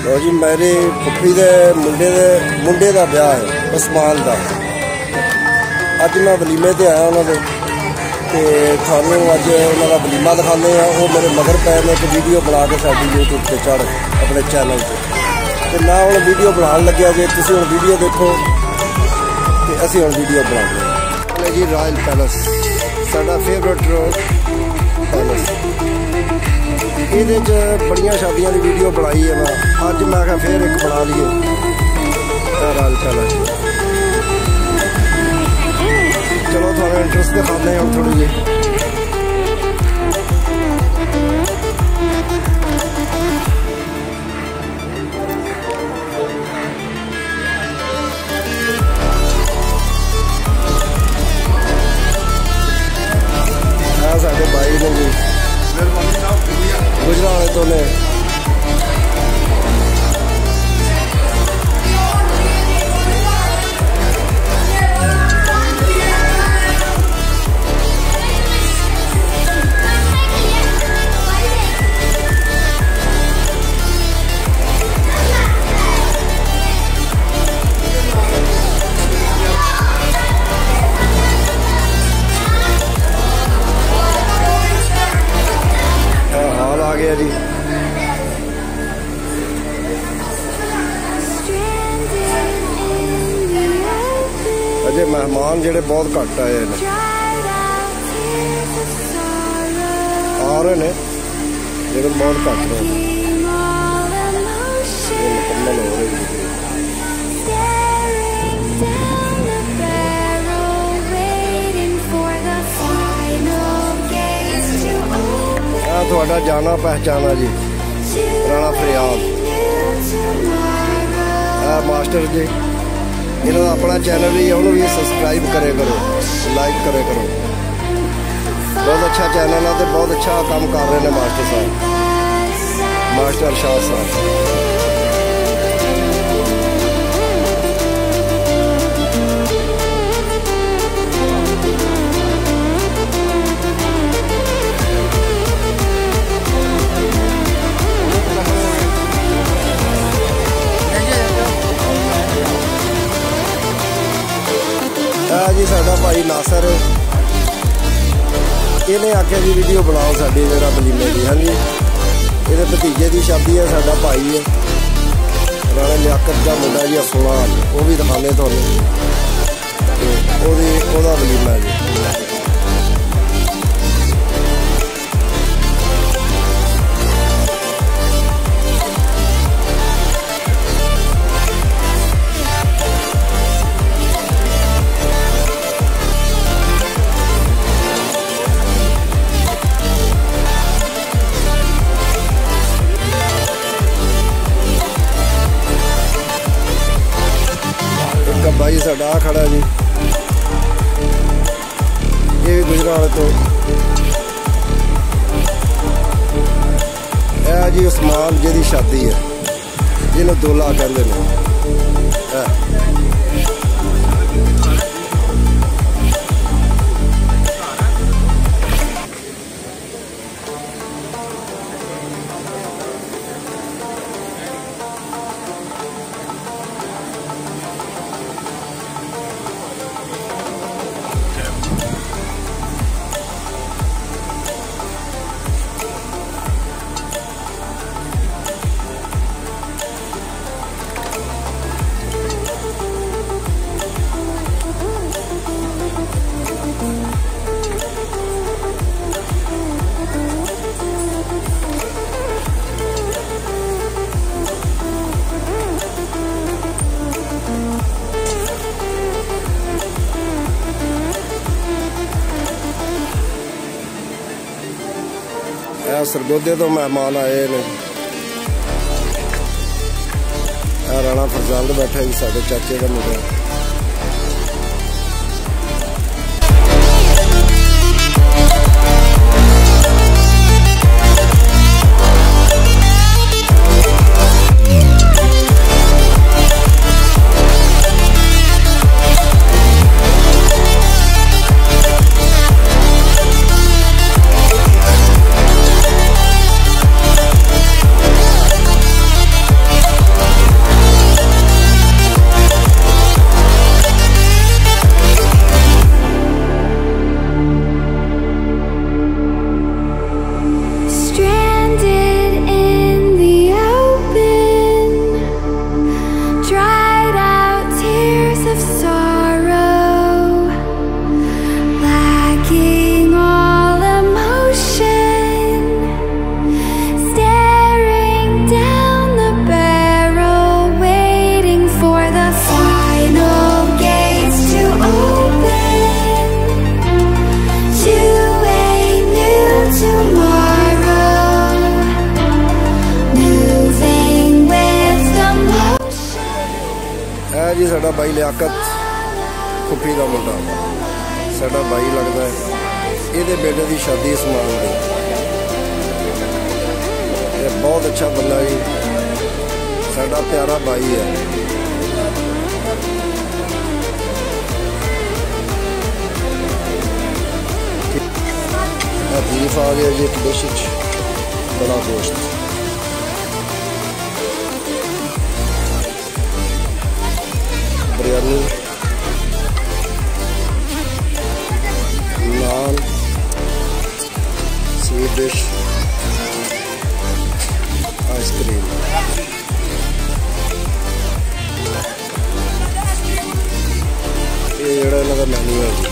लो जी मेरी फुफी के मुंडे का ब्याह है उस्मान का। अज मैं वलीमे ते आया उन्होंने तो थानू अज उन्होंने वलीमा दिखाने हैं। वो मेरे मगर पै ने एक वीडियो बना के साडी यूट्यूब पर चढ़ अपने चैनल पर तो मैं हूँ वीडियो बनाने लग्या जे तुसीं हुण वीडियो देखो तो असीं हुण वीडियो बनाने जी। रॉयल पैलेस साडा फेवरेट पैलेस, ये बड़िया शादियों की वीडियो बनाई है मैं। अज मैं क्या फिर एक बना लीए रॉयल पैलेस। चलो थोड़ा इंटरेस्ट दिखाते हैं थोड़ी जी। साढ़े भाई ने जी गुजरात तो ने जी। अजे मेहमान जेडे बहुत घट आए ने आ रहे ने लेकिन बहुत घट रहे मुकम्मल हो रही। थोड़ा जाना पहचाना जी राणा फरियाद मास्टर जी। इन्होंने अपना चैनल भी उन्होंने भी सब्सक्राइब करे करो, लाइक करे करो। बहुत अच्छा चैनल है तो बहुत अच्छा काम कर रहे हैं मास्टर साहब, मास्टर शाह साहब। जी साडा भाई नासर इन्हें आख्या जी वीडियो बनाओ साडी जरा वलीमे की। हाँ जी ये भतीजे की शादी है, साडा भाई है राणा लियाकत का मुंडा जी अफलान, वो भी दिखाने तुहानू ओहदा वलीमा जी। भाई साडा खड़ा जी, ये भी गुजरात तो यह जी उस्मान जी शादी है जिन्होंने दूल्हा कहते हैं। सरगोदे तो मेहमान आए ने। राणा फरजांद बैठा जी साडे चाचे का मुंडा। साडा भाई लियाकत फुफी का मुंडा साडा भाई लगता है। ये बेटे की शादी समान दी, बहुत अच्छा बंदा जी, साडा प्यारा भाई है। बीफ आ गया जी, एक डिश बड़ा गोश्त, बिरयानी, नान, स्वीट डिश, आइसक्रीम। ये जड़ा इन्हों का मैन्यू है जी।